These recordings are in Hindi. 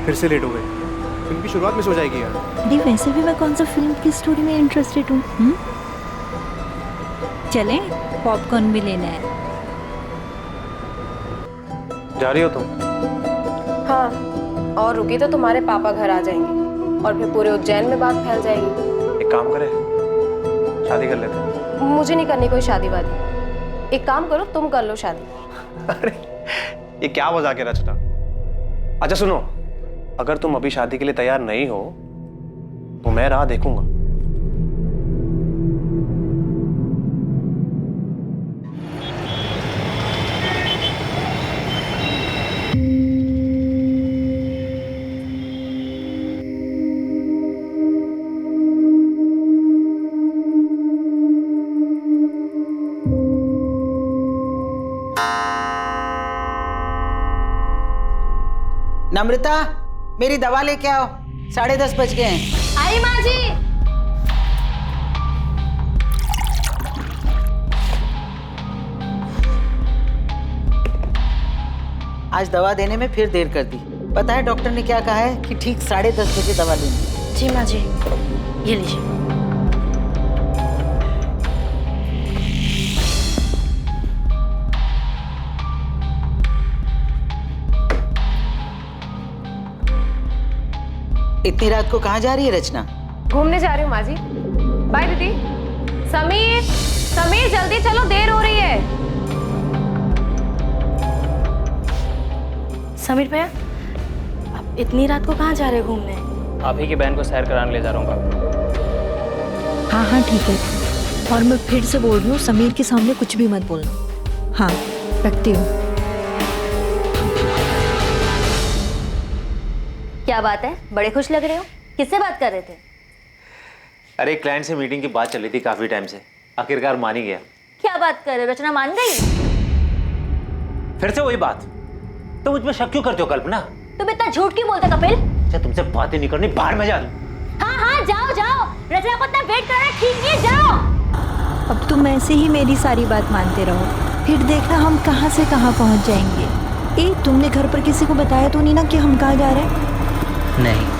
फिर से लेट हो गए। फिल्म की शुरुआत मिस हो जाएगी यार। अरे वैसे भी मैं कौन सा फिल्म की स्टोरी में इंटरेस्टेड हूँ। चलें, पॉपकॉर्न भी लेना है। जा रही हो तुम? हाँ, और रुकी तो तुम्हारे पापा घर आ जाएंगे और फिर पूरे उज्जैन में बात फैल जाएगी। एक काम करें, शादी कर लेते हैं। मुझे नहीं करनी कोई शादी वादी। एक काम करो, तुम कर लो शादी। अरे ये क्या मजाक है रचना। अच्छा सुनो, अगर तुम अभी शादी के लिए तैयार नहीं हो तो मैं राह देखूंगा। नम्रता, मेरी दवा लेके आओ। 10:30 बज गए हैं। आई माँ जी। आज दवा देने में फिर देर कर दी। पता है डॉक्टर ने क्या कहा है कि ठीक 10:30 बजे दवा लेनी। जी माँ जी, ये लीजिए। इतनी रात को कहाँ जा रही है रचना? घूमने जा रही हूँ माँ जी। बाय दीदी। समीर, समीर जल्दी चलो, देर हो रही है। समीर भैया, आप इतनी रात को कहाँ जा रहे हो घूमने? आप ही की बहन को सैर कराने ले जा रहा हूँ बाबू। हाँ हाँ ठीक है। और मैं फिर से बोल रही हूँ, समीर के सामने कुछ भी मत बोलना। हाँ, रखती हूँ। क्या बात है, बड़े खुश लग रहे हो। किससे बात कर रहे थे? अरे एक क्लाइंट से मीटिंग की बात चल रही थी काफी टाइम से, आखिरकार मान ही गया। क्या बात कर रहे हो, रचना मान गई? फिर से वही बात। तो मुझ पे शक क्यों करते हो कल्पना? तुम इतना झूठ क्यों बोलते कपिल? अच्छा तुमसे बातें नहीं करनी, बाहर में जा दूं। हाँ हाँ जाओ जाओ, रचना को इतना वेट करना ठीक नहीं है, जाओ। अब तुम ऐसे ही मेरी सारी बात मानते रहो, फिर देखना हम कहाँ से कहाँ पहुँच जाएंगे। तुमने घर पर किसी को बताया तो नहीं ना कि हम कहाँ जा रहे हैं? नहीं।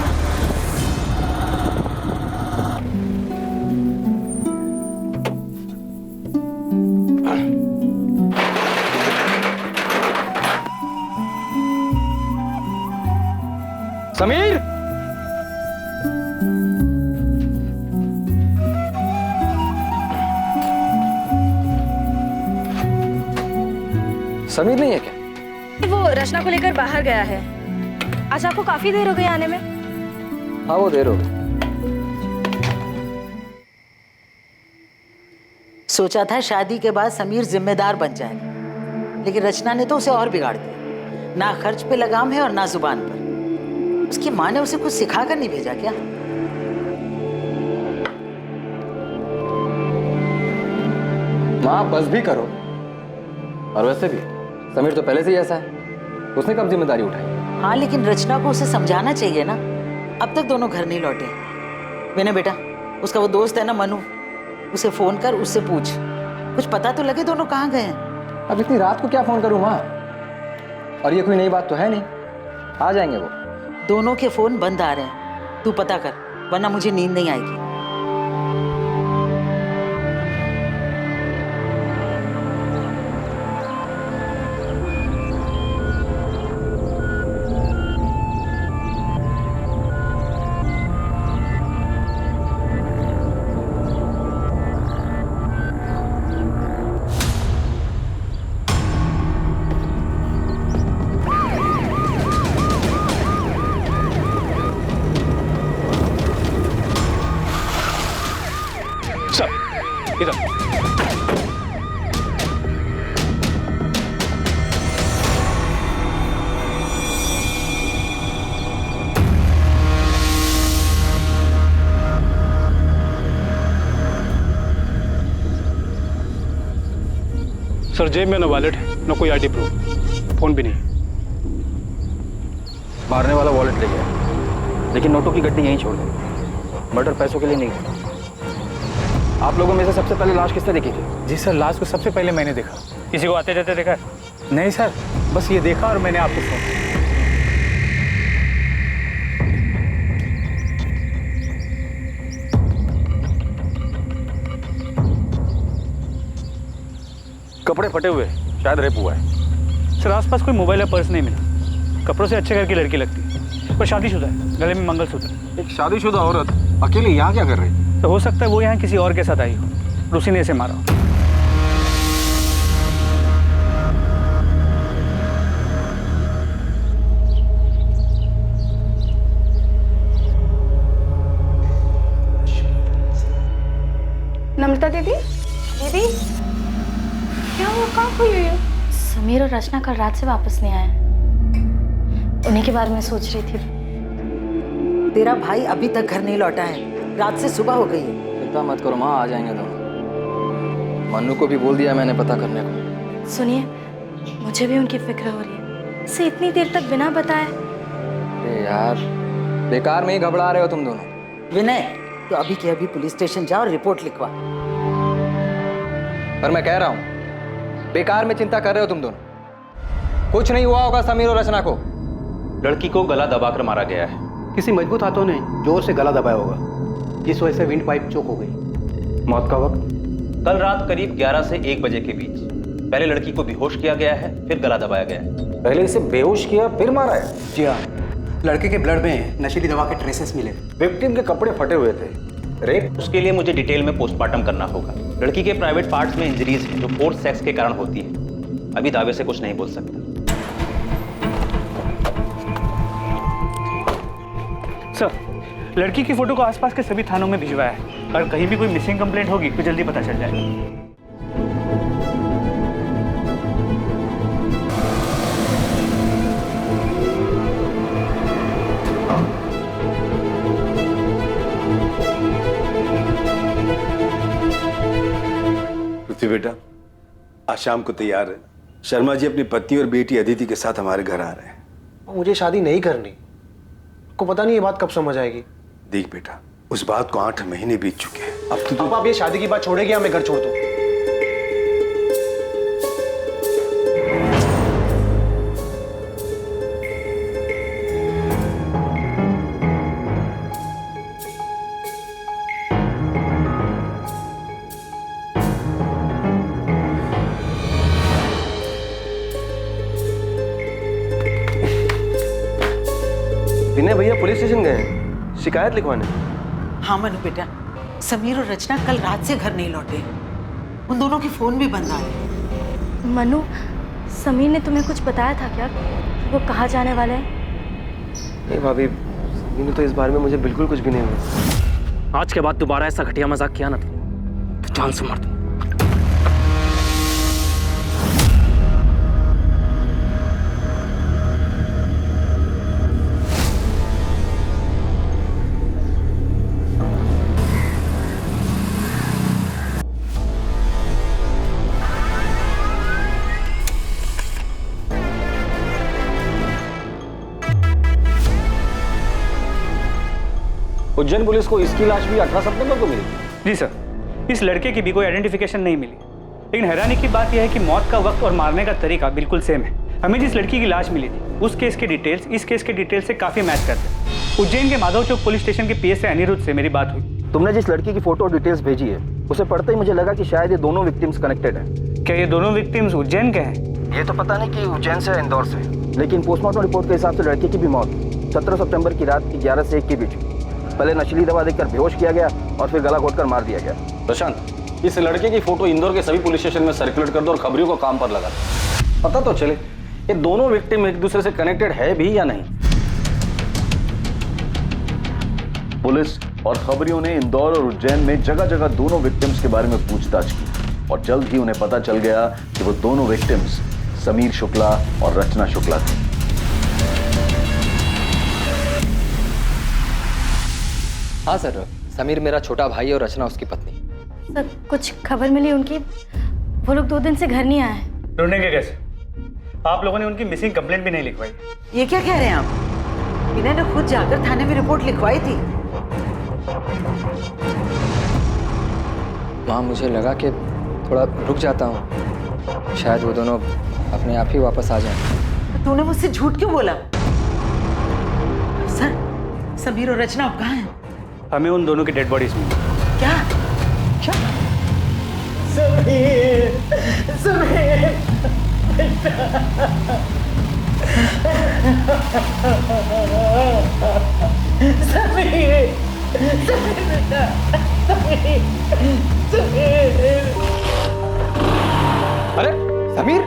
समीर, समीर नहीं है क्या? वो रचना को लेकर बाहर गया है। आज आपको काफी देर हो गई आने में। हाँ वो देर हो गई। सोचा था शादी के बाद समीर जिम्मेदार बन जाएगा, लेकिन रचना ने तो उसे और बिगाड़ दिया। ना खर्च पे लगाम है और ना जुबान पर। उसकी माँ ने उसे कुछ सिखा कर नहीं भेजा क्या? माँ बस भी करो। और वैसे भी समीर तो पहले से ही ऐसा है, उसने कब जिम्मेदारी उठाई? हाँ लेकिन रचना को उसे समझाना चाहिए ना। अब तक दोनों घर नहीं लौटे। मैंने बेटा, उसका वो दोस्त है ना मनु, उसे फोन कर, उससे पूछ, कुछ पता तो लगे दोनों कहाँ गए हैं। अब इतनी रात को क्या फोन करूँ माँ? और ये कोई नई बात तो है नहीं, आ जाएंगे वो। दोनों के फोन बंद आ रहे हैं, तू पता कर, वरना मुझे नींद नहीं आएगी। इधर। सर जेब में ना वॉलेट है, ना कोई आईडी प्रूफ, फोन भी नहीं। मारने वाला वॉलेट ले गया, लेकिन नोटों की गड्डी यहीं छोड़ दी। मर्डर पैसों के लिए नहीं था। आप लोगों में से सबसे पहले लाश किसने देखी थी? जी सर, लाश को सबसे पहले मैंने देखा। किसी को आते जाते देखा? नहीं सर, बस ये देखा और मैंने आपको फोन। कपड़े फटे हुए, शायद रेप हुआ है। सर आसपास कोई मोबाइल या पर्स नहीं मिला। कपड़ों से अच्छे घर की लड़की लगती है, पर शादीशुदा है, गले में मंगलसूत्र। एक शादीशुदा औरत अकेले यहाँ क्या कर रही? तो हो सकता है वो यहाँ किसी और के साथ आई हो और उसी ने इसे मारा हो। नम्रता दीदी, दीदी क्या हुआ, कहाँ खोई हुई है? समीर और रचना कल रात से वापस नहीं आए। उन्हीं के बारे में सोच रही थी। तेरा भाई अभी तक घर नहीं लौटा है, रात से सुबह हो गई है। चिंता मत करो माँ, आ जाएंगे दोनों। मन्नू को भी बोल दिया मैंने पता करने को। सुनिए, मुझे भी उनकी फिक्र हो रही है। इसे इतनी देर तक बिना बताए। अरे यार, बेकार में ही घबरा रहे हो तुम दोनों। विनय, तो अभी के अभी पुलिस स्टेशन जाओ और रिपोर्ट लिखवा। पर मैं कह रहा हूँ, बेकार में चिंता कर रहे हो तुम दोनों। कुछ नहीं हुआ होगा समीर और रचना को। लड़की को गला दबाकर मारा गया है। किसी मजबूत हाथों ने जोर से गला दबाया होगा, जिस वजह से विंड पाइप चोक हो गई। मौत का वक्त? कल रात करीब 11 से 1 बजे के बीच। पहले लड़की को बेहोश किया गया है, फिर गला दबाया गया है। पहले इसे बेहोश किया फिर मारा है? जी हाँ, लड़के के ब्लड में नशीली दवा के ट्रेसेस मिले। विक्टिम के कपड़े फटे हुए थे। रेप? उसके लिए मुझे डिटेल में पोस्टमार्टम करना होगा। लड़की के प्राइवेट पार्ट्स में इंजरीज हैं जो फोर्स सेक्स के कारण होती है। अभी दावे से कुछ नहीं बोल सकता। सर, लड़की की फोटो को आसपास के सभी थानों में भिजवाया है और कहीं भी कोई मिसिंग कंप्लेंट होगी तो जल्दी पता चल जाएगा। पृथ्वी बेटा, आज शाम को तैयार है। शर्मा जी अपनी पत्नी और बेटी अदिति के साथ हमारे घर आ रहे हैं। मुझे शादी नहीं करनी। को पता नहीं ये बात कब समझ आएगी। देख बेटा, उस बात को 8 महीने बीत चुके हैं। अब तो आप ये शादी की बात छोड़ेगी या मैं घर छोड़ दूं? विनय भैया पुलिस स्टेशन गए हैं शिकायत लिखवाने। हाँ मनु बेटा, समीर और रचना कल रात से घर नहीं लौटे। उन दोनों के फोन भी बंद आ रहे। मनु, समीर ने तुम्हें कुछ बताया था क्या? वो कहाँ जाने वाले हैं? नहीं भाभी, मैंने तो इस बारे में मुझे बिल्कुल कुछ भी नहीं हुआ। आज के बाद दोबारा ऐसा घटिया मजाक किया ना तो जान से मार दूं। उज्जैन पुलिस को इसकी लाश भी 18 सितंबर को मिली। जी सर, इस लड़के की भी कोई आइडेंटिफिकेशन नहीं मिली। लेकिन हैरानी की बात यह है कि मौत का वक्त और मारने का तरीका बिल्कुल सेम है। हमें जिस लड़की की लाश मिली थी उस केस के डिटेल्स इस केस के डिटेल्स से काफी मैच करते हैं। उज्जैन के माधव चौक पुलिस स्टेशन के पीएसआई अनिरुद्ध से मेरी बात हुई। तुमने जिस लड़की की फोटो और डिटेल्स भेजी है उसे पढ़ते ही मुझे लगा कि शायद ये दोनों विक्टिम्स कनेक्टेड हैं। क्या ये दोनों विक्टिम्स उज्जैन के हैं? ये तो पता नहीं कि उज्जैन से या इंदौर से, लेकिन पोस्टमार्टम रिपोर्ट के हिसाब से लड़की की भी मौत 17 सितंबर की रात की 11 से 1 के बीच। पहले नशीली दवा देकर बेहोश किया गया और फिर गला घोटकर मार दिया गया। प्रशांत, इस लड़के की फोटो इंदौर के सभी पुलिस स्टेशन में सर्कुलेट कर दो और खबरियों को काम पर लगा दो। पता तो चले ये दोनों विक्टिम एक दूसरे से कनेक्टेड है भी या नहीं। पुलिस और खबरियों ने इंदौर और उज्जैन में जगह जगह दोनों विक्टिम्स के बारे में पूछताछ की और जल्द ही उन्हें पता चल गया कि वो दोनों विक्टिम्स समीर शुक्ला और रचना शुक्ला थे। हाँ सर, समीर मेरा छोटा भाई और रचना उसकी पत्नी। सर, कुछ खबर मिली उनकी? वो लोग 2 दिन से घर नहीं आए। ढूंढेंगे कैसे? आप लोगों ने उनकी मिसिंग कंप्लेंट भी नहीं लिखवाई। ये क्या कह रहे हैं आप? इन्होंने खुद जाकर थाने में रिपोर्ट लिखवाई थी। माँ, मुझे लगा कि थोड़ा रुक जाता हूँ, शायद वो दोनों अपने आप ही वापस आ जाएं। तूने मुझसे झूठ क्यों बोला? सर, समीर और रचना अब कहाँ हैं? हमें उन दोनों की डेड बॉडीज मिली। क्या? क्या? समीर, समीर, समीर, समीर बेटा, समीर, समीर। अरे समीर,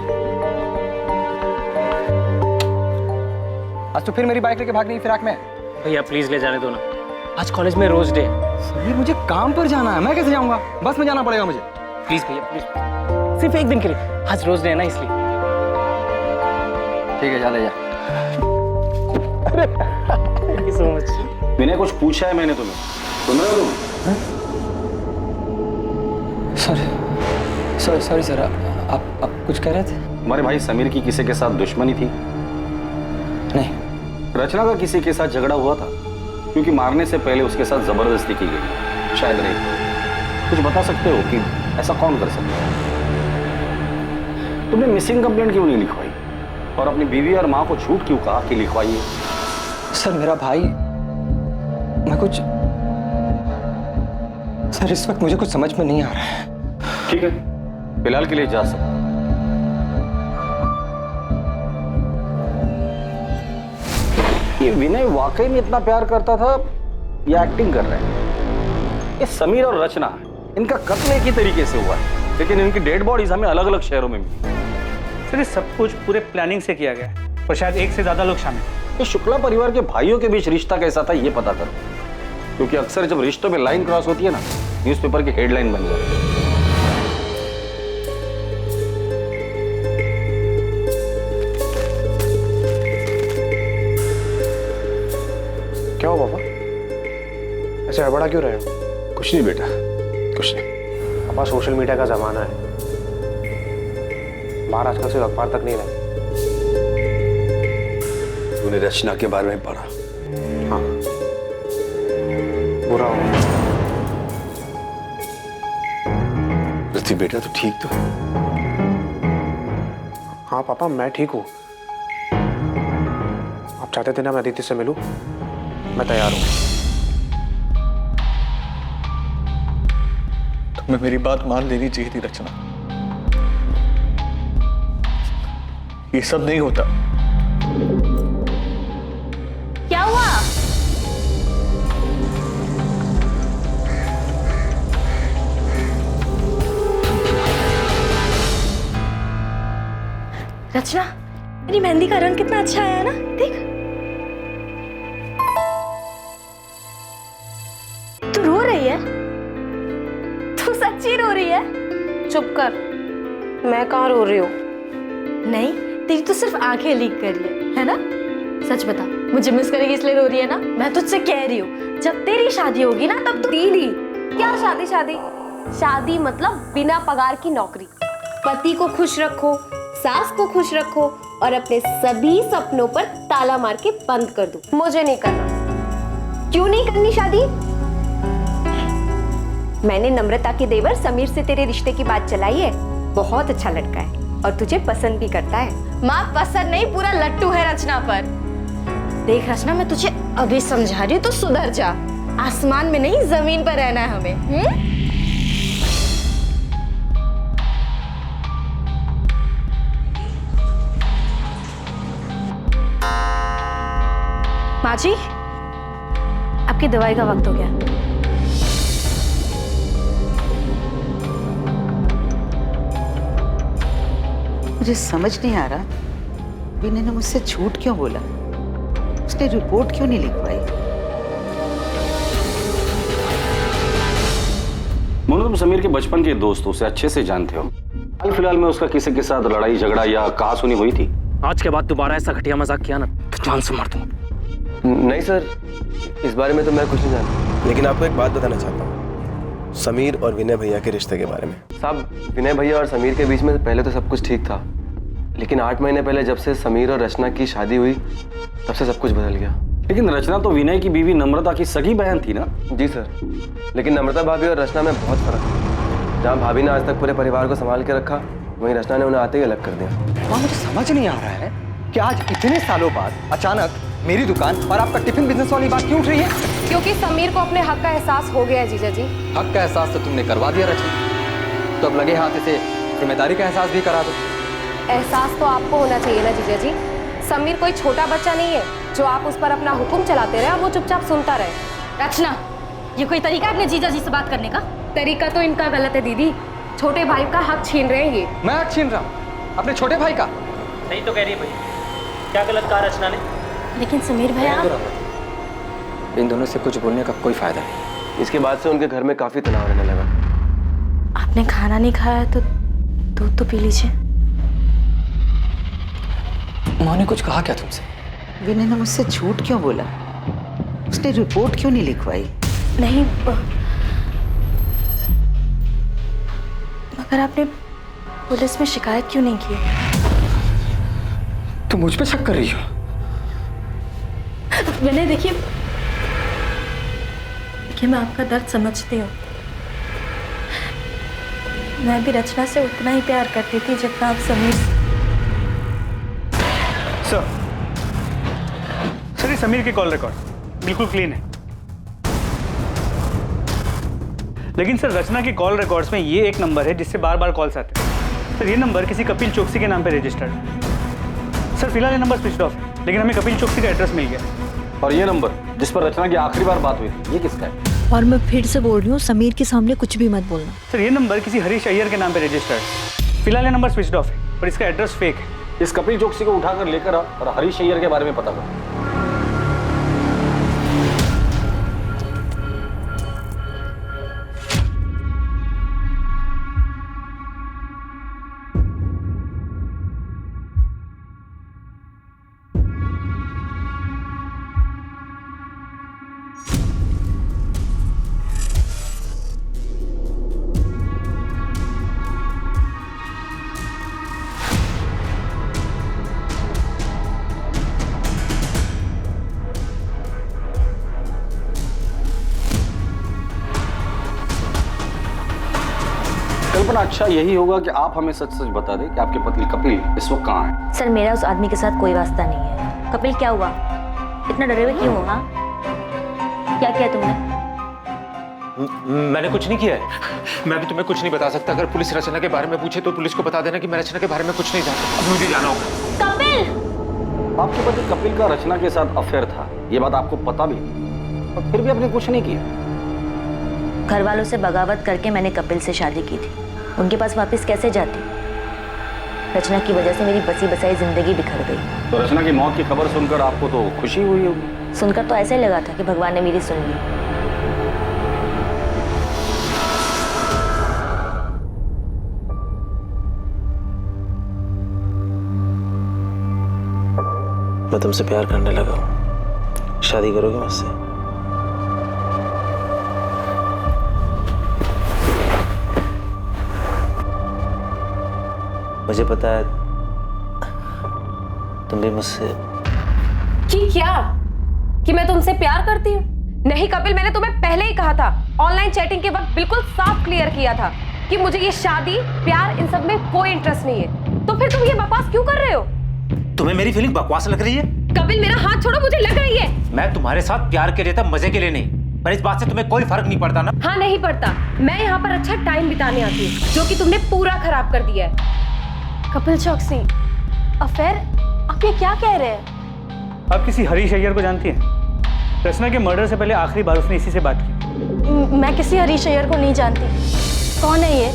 आज तो फिर मेरी बाइक लेके भाग गई फिराक में। भैया प्लीज ले जाने दो ना, आज कॉलेज में रोज डे। समीर मुझे काम पर जाना है, मैं कैसे जाऊंगा? बस में जाना पड़ेगा मुझे। प्लीज भैया प्लीज, सिर्फ एक दिन के लिए, आज रोज डे है ना इसलिए। ठीक है, जा ले जा। Thank you so much. Vinay कुछ पूछा है मैंने तुम्हें, सुन रहे हो तुम? सॉरी सर, आप कुछ कह रहे थे? हमारे भाई समीर की किसी के साथ दुश्मनी थी? नहीं। रचना का किसी के साथ झगड़ा हुआ था, क्योंकि मारने से पहले उसके साथ जबरदस्ती की गई, शायद नहीं। कुछ बता सकते हो कि ऐसा कौन कर सकता है? तुमने मिसिंग कंप्लेंट क्यों नहीं लिखवाई और अपनी बीवी और माँ को झूठ क्यों कहा कि लिखवाइए? सर मेरा भाई, मैं कुछ, सर इस वक्त मुझे कुछ समझ में नहीं आ रहा है। ठीक है, फिलहाल के लिए जा सकते। ये विनय वाकई में इतना प्यार करता था या एक्टिंग कर रहे हैं? ये समीर और रचना, इनका कत्ल एक ही तरीके से हुआ है, लेकिन इनकी डेड बॉडीज हमें अलग अलग शहरों में मिली। सर ये सब कुछ पूरे प्लानिंग से किया गया है और शायद एक से ज्यादा लोग शामिल हैं। ये शुक्ला परिवार के भाइयों के बीच रिश्ता कैसा था ये पता करो, क्योंकि अक्सर जब रिश्तों में लाइन क्रॉस होती है ना, न्यूज़पेपर की हेडलाइन बन जाती है। क्या हो पापा, ऐसे हड़बड़ा क्यों रहे हो? कुछ नहीं बेटा, कुछ नहीं। पापा सोशल मीडिया का जमाना है, बाहर आजकल सिर्फ अखबार तक नहीं रहे। तूने रचना के बारे में पढ़ा? हाँ, बुरा हो। पृथ्वी बेटा तू ठीक तो है? हाँ पापा मैं ठीक हूँ। आप चाहते थे ना मैं अदिति से मिलूं, मैं तैयार हूँ। तुम्हें मेरी बात मान लेनी चाहिए थी रचना, ये सब नहीं होता। क्या हुआ? रचना, मेरी मेहंदी का रंग कितना अच्छा आया ना, देख। तू रो रही है? तू सच्ची रो रही है? चुप कर, मैं कहाँ रो रही हूँ? नहीं, तेरी तो सिर्फ आंखें लीक कर रही है ना? सच बता, मुझे मिस करेगी इसलिए रो रही है ना? मैं तुझसे कह रही हूँ, जब तेरी शादी होगी ना तब तू। दीदी, क्या शादी? शादी मतलब बिना पगार की नौकरी। पति को खुश रखो, सास को खुश रखो और अपने सभी सपनों पर ताला मार के बंद कर दो। मुझे नहीं करना। क्यों नहीं करनी शादी? मैंने नम्रता के देवर समीर से तेरे रिश्ते की बात चलाई है। बहुत अच्छा लड़का है और तुझे पसंद भी करता है। माँ पसंद नहीं, पूरा लट्टू है रचना पर। देख रचना, मैं तुझे अभी समझा रही हूँ, तो सुधर जा। आसमान में नहीं जमीन पर रहना है हमें। माँ जी, आपकी दवाई का वक्त हो गया। मुझे समझ नहीं आ रहा विनय ने मुझसे झूठ क्यों बोला, उसने रिपोर्ट क्यों नहीं लिखवाई। मोनू, तुम समीर के बचपन के दोस्त हो, उसे अच्छे से जानते हो। हाल फिलहाल में उसका किसी के साथ लड़ाई झगड़ा या कहासुनी हुई थी? आज के बाद दोबारा ऐसा घटिया मजाक किया ना तो जान से मार दूंगा। नहीं सर, इस बारे में तो मैं कुछ नहीं जानता, लेकिन आपको एक बात बताना चाहता हूँ समीर और विनय भैया के रिश्ते के बारे में। साहब, विनय भैया और समीर के बीच में पहले तो सब कुछ ठीक था, लेकिन 8 महीने पहले जब से समीर और रचना की शादी हुई तब से सब कुछ बदल गया। लेकिन रचना तो विनय की बीवी नम्रता की सगी बहन थी ना? जी सर, लेकिन नम्रता भाभी और रचना में बहुत फर्क है। जहाँ भाभी ने आज तक पूरे परिवार को संभाल के रखा, वहीं रचना ने उन्हें आते ही अलग कर दिया। मुझे समझ नहीं आ रहा है कि आज इतने सालों बाद अचानक मेरी दुकान और आपका टिफिन बिजनेस वाली बात क्यों उठ रही है? क्योंकि समीर को अपने हक का एहसास हो गया है जीजा जी। हक का एहसास तो तुमने करवा दिया रचना। तो अब लगे हाथ इसे जिम्मेदारी का एहसास भी करा दो। एहसास तो आपको होना चाहिए ना जीजा जी। समीर कोई छोटा बच्चा नहीं है जो आप उस पर अपना हुक्म चलाते रहे और वो चुपचाप सुनता रहे। रचना, ये कोई तरीका है अपने जीजा जी से बात करने का? तरीका तो इनका गलत है दीदी। छोटे भाई का हक छीन रहे हैं ये। मैं हक छीन रहा हूँ अपने छोटे भाई का? नहीं तो कह रही है भाई, क्या गलत कहा रचना ने? लेकिन समीर भैया, इन दोनों से कुछ बोलने का कोई फायदा नहीं। इसके बाद से उनके घर में काफी तनाव रहने लगा। आपने खाना नहीं खाया तो दूध तो पी लीजिए। माँ ने कुछ कहा क्या तुमसे? विनय ने मुझसे झूठ क्यों बोला? उसने रिपोर्ट क्यों नहीं लिखवाई? नहीं, मगर आपने पुलिस में शिकायत क्यों नहीं की? तुम मुझ पे शक कर रही हो? विनय देखिए, मैं आपका दर्द समझती हूँ। मैं भी रचना से उतना ही प्यार करती थी जितना आप समीर से। सर, ये समीर की कॉल रिकॉर्ड बिल्कुल क्लीन है। लेकिन सर, रचना की कॉल रिकॉर्ड्स में ये एक नंबर है जिससे बार बार कॉल्स आते हैं। सर, ये नंबर किसी कपिल चोकसी के नाम पे रजिस्टर्ड है। सर, फिलहाल ये नंबर स्विच ऑफ है, लेकिन हमें कपिल चोकसी का एड्रेस मिल गया। और ये नंबर जिस पर रचना की आखिरी बार बात हुई थी, ये किसका है? और मैं फिर से बोल रही हूँ, समीर के सामने कुछ भी मत बोलना। सर, ये नंबर किसी हरीश अय्यर के नाम पे रजिस्टर्ड है। फिलहाल ये नंबर स्विच ऑफ है और इसका एड्रेस फेक है। इस कपिल चोकसी को उठाकर लेकर आ और हरीश अय्यर के बारे में पता कर। कल्पना, अच्छा यही होगा कि आप हमें सच सच बता दें कि आपके पति कपिल इस वक्त कहाँ है? सर, मेरा उस आदमी के साथ कोई वास्ता नहीं है। कपिल, क्या हुआ? इतना डरे हुए क्यों हो? हाँ, क्या किया तुमने? मैंने कुछ नहीं किया है। मैं भी तुम्हें कुछ नहीं बता सकता। अगर पुलिस रचना के बारे में पूछे तो पुलिस को बता देना कि मैं रचना के बारे में कुछ नहीं जानता। अब मुझे जाना होगा। कपिल! आपके पति कपिल का रचना के साथ अफेयर था, ये बात आपको पता भी थी, और फिर भी आपने कुछ नहीं किया। घर वालों से बगावत करके मैंने कपिल से शादी की थी। उनके पास वापस कैसे जाती? रचना की वजह से मेरी बसी बसाई जिंदगी बिखर गई। तो रचना की मौत की खबर सुनकर आपको तो खुशी हुई होगी? सुनकर तो ऐसे लगा था कि भगवान ने मेरी सुन ली। मैं तुमसे प्यार करने लगा हूँ। शादी करोगे मुझसे? मुझे पता है तुम भी मुझसे। कि क्या? कि मैं तुमसे प्यार करती हूँ? नहीं कपिल, मैंने तुम्हें पहले ही कहा था। ऑनलाइन चैटिंग के वक्त बिल्कुल साफ क्लियर किया था कि मुझे ये शादी, प्यार, इन सब में कोई इंटरेस्ट नहीं है। तो फिर तुम ये बकवास क्यों कर रहे हो? तुम्हें मेरी फीलिंग बकवास लग रही है? कपिल, मेरा हाथ छोड़ो, मुझे लग रही है। मैं तुम्हारे साथ प्यार के लिए था, मजे के लिए नहीं। पर इस बात से तुम्हें कोई फर्क नहीं पड़ता ना? हाँ, नहीं पड़ता। मैं यहाँ पर अच्छा टाइम बिताने आती हूँ, जो कि तुमने पूरा खराब कर दिया है। कपिल चौकसी, अफेयर? आप ये क्या कह रहे हैं? आप किसी हरीश अय्यर को जानती हैं? रचना के मर्डर से पहले आखिरी बार उसने इसी से बात की। मैं किसी हरीश अय्यर को नहीं जानती। कौन है ये?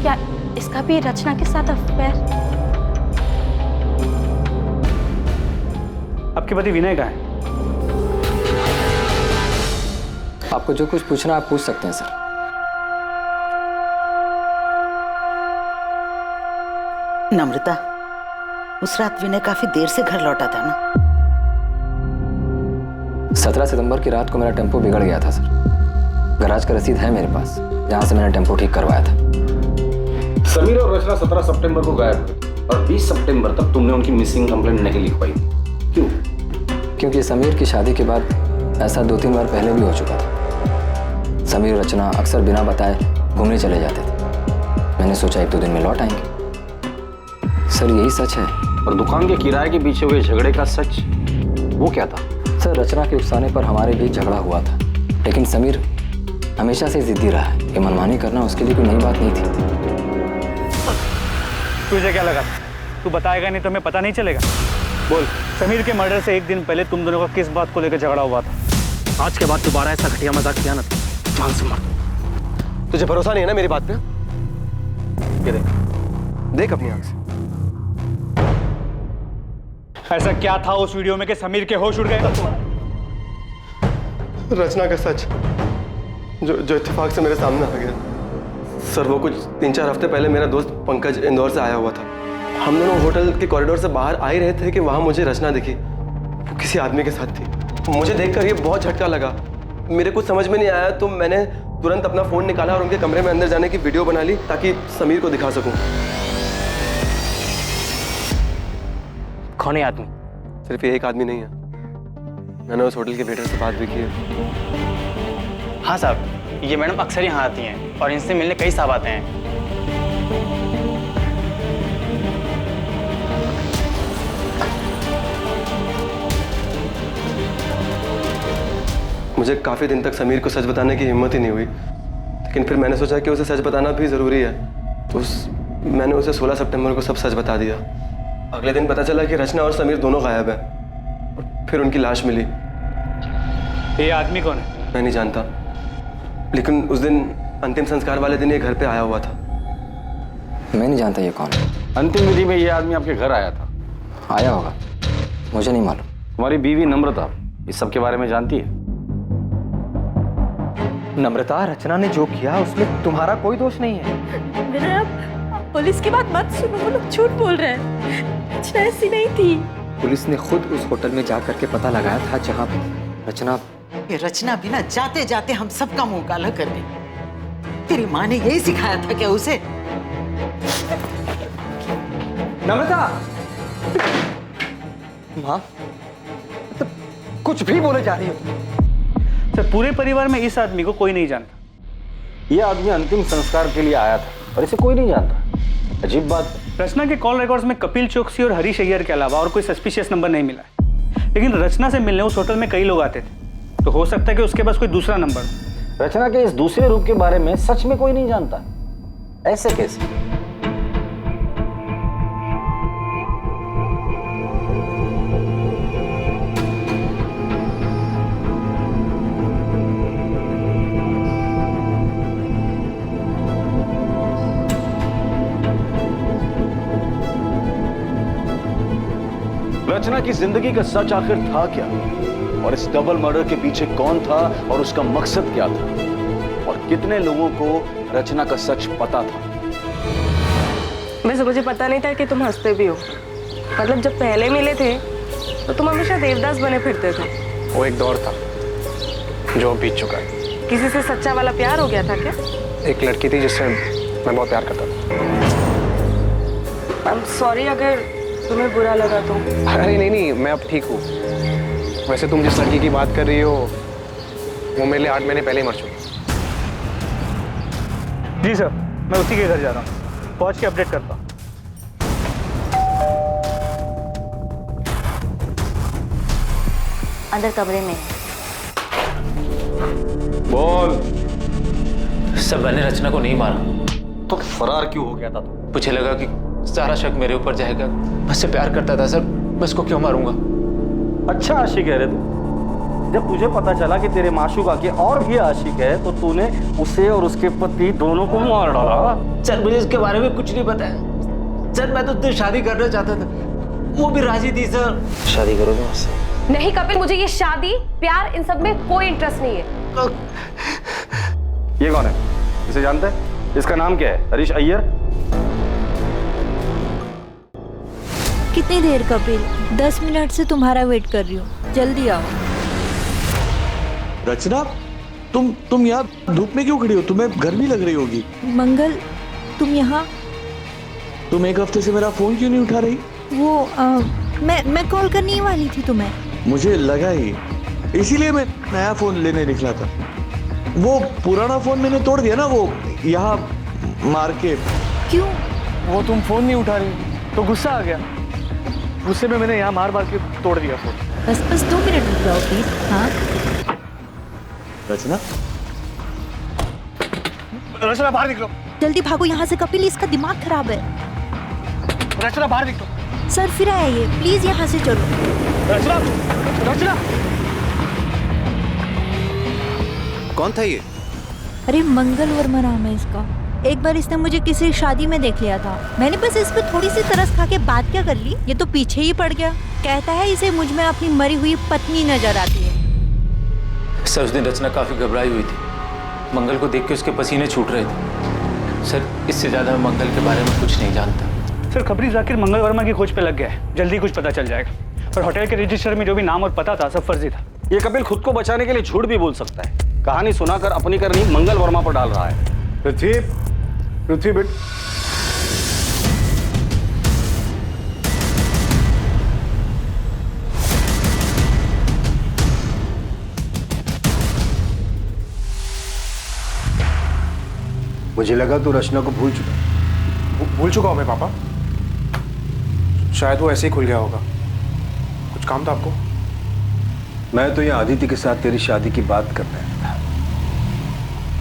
क्या इसका भी रचना के साथ अफेयर? आपके पति विनय कहाँ है? आपको जो कुछ पूछना आप पूछ सकते हैं सर। नम्रता, उस रात विनय काफी देर से घर लौटा था ना? 17 सितंबर की रात को मेरा टेम्पो बिगड़ गया था सर। गैराज का रसीद है मेरे पास, जहां से मैंने टेम्पो ठीक करवाया था। समीर और रचना 17 सितंबर को गायब हुए और 20 सितंबर तक तुमने उनकी मिसिंग कंप्लेंट नहीं लिखवाई। क्यों? क्योंकि समीर की शादी के बाद ऐसा 2-3 बार पहले भी हो चुका था। समीर और रचना अक्सर बिना बताए घूमने चले जाते थे। मैंने सोचा 1-2 दिन में लौट आएंगे। सर, यही सच है। और दुकान के किराए के पीछे हुए झगड़े का सच, वो क्या था? सर, रचना के उकसाने पर हमारे बीच झगड़ा हुआ था, लेकिन समीर हमेशा से जिद्दी रहा है। ये मनमानी करना उसके लिए कोई नई बात नहीं थी। तुझे क्या लगा तू बताएगा नहीं तो हमें पता नहीं चलेगा? बोल, समीर के मर्डर से एक दिन पहले तुम दोनों का किस बात को लेकर झगड़ा हुआ था? आज के बाद दोबारा ऐसा घटिया मजाक किया ना तो जान से मार। तुझे भरोसा नहीं है ना मेरी बात पे? ये देख अपनी आंख से। ऐसा क्या था उस वीडियो में कि समीर के होश उड़ गए? रचना का सच जो इत्तेफाक से मेरे सामने आ गया। सर वो कुछ 3-4 हफ्ते पहले मेरा दोस्त पंकज इंदौर से आया हुआ था। हम दोनों होटल के कॉरिडोर से बाहर आ ही रहे थे कि वहां मुझे रचना दिखी। वो किसी आदमी के साथ थी। मुझे देखकर ये बहुत झटका लगा। मेरे कुछ समझ में नहीं आया तो मैंने तुरंत अपना फोन निकाला और उनके कमरे में अंदर जाने की वीडियो बना ली ताकि समीर को दिखा सकूं। कौन है आदमी? सिर्फ ये एक आदमी नहीं है, मैंने उस होटल के वेटर से बात भी की है। हाँ साहब, ये मैडम अक्सर यहाँ आती हैं और इनसे मिलने कई साहब आते हैं। मुझे काफ़ी दिन तक समीर को सच बताने की हिम्मत ही नहीं हुई, लेकिन फिर मैंने सोचा कि उसे सच बताना भी ज़रूरी है, तो मैंने उसे 16 सितंबर को सब सच बता दिया। अगले दिन पता चला कि रचना और समीर दोनों गायब हैं और फिर उनकी लाश मिली। ये आदमी कौन है? मैं नहीं जानता, लेकिन उस दिन अंतिम संस्कार वाले दिन ये घर पे आया हुआ था। मैं नहीं जानता ये कौन है। अंतिम विधि में ये आदमी आपके घर आया था? आया होगा, मुझे नहीं मालूम। तुम्हारी बीवी नम्रता इस सब के बारे में जानती है? नम्रता, रचना ने जो किया उसमें तुम्हारा कोई दोष नहीं है। विनय, आप पुलिस की बात मत सुनो, वो लोग झूठ बोल रहे हैं। रचना ऐसी नहीं थी। पुलिस ने खुद उस होटल में जाकर के पता लगाया था जहां रचना। ये रचना भी ना जाते जाते हम सबका मुंह काला कर दी। तेरी माँ ने यही सिखाया था क्या उसे? नम्रता, माँ तो कुछ भी बोले जा रही हो। सर, पूरे परिवार में इस आदमी को कोई नहीं जानता। ये आदमी अंतिम संस्कार के लिए आया था और इसे कोई नहीं जानता। अजीब बात। रचना के कॉल रिकॉर्ड्स में कपिल चौकसी और हरीश अय्यर के अलावा और कोई सस्पिशियस नंबर नहीं मिला है, लेकिन रचना से मिलने उस होटल में कई लोग आते थे, तो हो सकता है कि उसके पास कोई दूसरा नंबर। रचना के इस दूसरे रूप के बारे में सच में कोई नहीं जानता। ऐसे कैसे? रचना की जिंदगी का सच आखिर था क्या, और इस डबल मर्डर के पीछे कौन था और उसका मकसद क्या था, और कितने लोगों को रचना का सच पता था? वैसे मुझे पता नहीं था कि तुम हंसते भी हो। मतलब जब पहले मिले थे तो तुम हमेशा देवदास बने फिरते थे। वो एक दौर था जो बीत चुका है। किसी से सच्चा वाला प्यार हो गया था क्या? एक लड़की थी जिससे मैं बहुत प्यार करता था। आई एम सॉरी अगर तुम्हें बुरा लगा तो। अरे नहीं, मैं अब ठीक हूँ। वैसे तुम जिस लड़की की बात कर रही हो वो मेरे लिए 8 महीने पहले ही मर चुकी। जी सर, मैं उसी के घर जा रहा हूँ, पहुँच के अपडेट करता हूँ। अंदर कमरे में। बोल। सब मैंने रचना को नहीं मारा। तो फरार क्यों हो गया था? मुझे लगा कि सारा शक मेरे ऊपर जाएगा। मैं उससे प्यार करता था सर, मैं उसको क्यों मारूंगा? अच्छा आशिक है रे तू। जब तुझे पता चला कि तेरे माशूका के और भी आशिक है तो तूने उसे और उसके पति दोनों को मार डाला। सर मुझे इसके बारे में कुछ नहीं पता है सर। मैं तो उससे शादी करना चाहता था, वो भी राजी थी सर। शादी करोगे मुझसे? नहीं कपिल, मुझे ये शादी प्यार इन सब में कोई इंटरेस्ट नहीं है। ये कौन है? इसे जानते हैं? इसका नाम क्या है? हरीश अय्यर। कितनी देर कपिल? 10 मिनट से तुम्हारा वेट कर रही हूँ, जल्दी आओ। रचना, तुम यहाँ धूप में क्यों खड़ी हो? तुम्हें गर्मी लग रही होगी। मंगल, तुम यहाँ? तुम एक हफ्ते से मेरा फोन क्यों नहीं उठा रही? वो मैं कॉल करने ही वाली थी तुम्हें। मुझे लगा ही, इसीलिए मैं नया फोन लेने निकला था। वो पुराना फोन मैंने तोड़ दिया ना, वो यहाँ मार के। क्यों? वो तुम फोन नहीं उठा रही तो गुस्सा आ गया, गुस्से में मैंने यहाँ मार के तोड़ दिया फोन। बस 2 मिनट रुक जाओ प्लीज। हाँ रचना, रचना बाहर निकलो। जल्दी भागो यहाँ से कपिल, इसका दिमाग खराब है। रचना बाहर निकलो। सर फिर आया ये, प्लीज यहाँ से चलो। रचना, रचना। कौन था ये? अरे मंगल वर्मा नाम है इसका। एक बार इसने मुझे किसी शादी में देख लिया था, मैंने बस इस पे थोड़ी सी तरस खा के बात क्या कर ली, ये तो पीछे ही पड़ गया। कहता है इसे मुझ में अपनी मरी हुई पत्नी नजर आती है। सर उस दिन रचना काफी घबराई हुई थी, मंगल को देख के उसके पसीने छूट रहे थे। सर इससे ज्यादा मैं मंगल के बारे में कुछ नहीं जानता। सर खबरी जाकिर मंगल वर्मा की खोज पे लग गया है, जल्दी कुछ पता चल जाएगा। और होटल के रजिस्टर में जो भी नाम और पता था सब फर्जी था। ये कपिल खुद को बचाने के लिए झूठ भी बोल सकता है, कहानी सुनाकर अपनी करनी मंगल वर्मा पर डाल रहा है। पृथ्वी बेट, मुझे लगा तू रचना को भूल चुका। भूल चुका हूं मैं पापा, शायद वो ऐसे ही खुल गया होगा। कुछ काम था आपको? मैं तो ये आदित्य के साथ तेरी शादी की बात कर रहा था।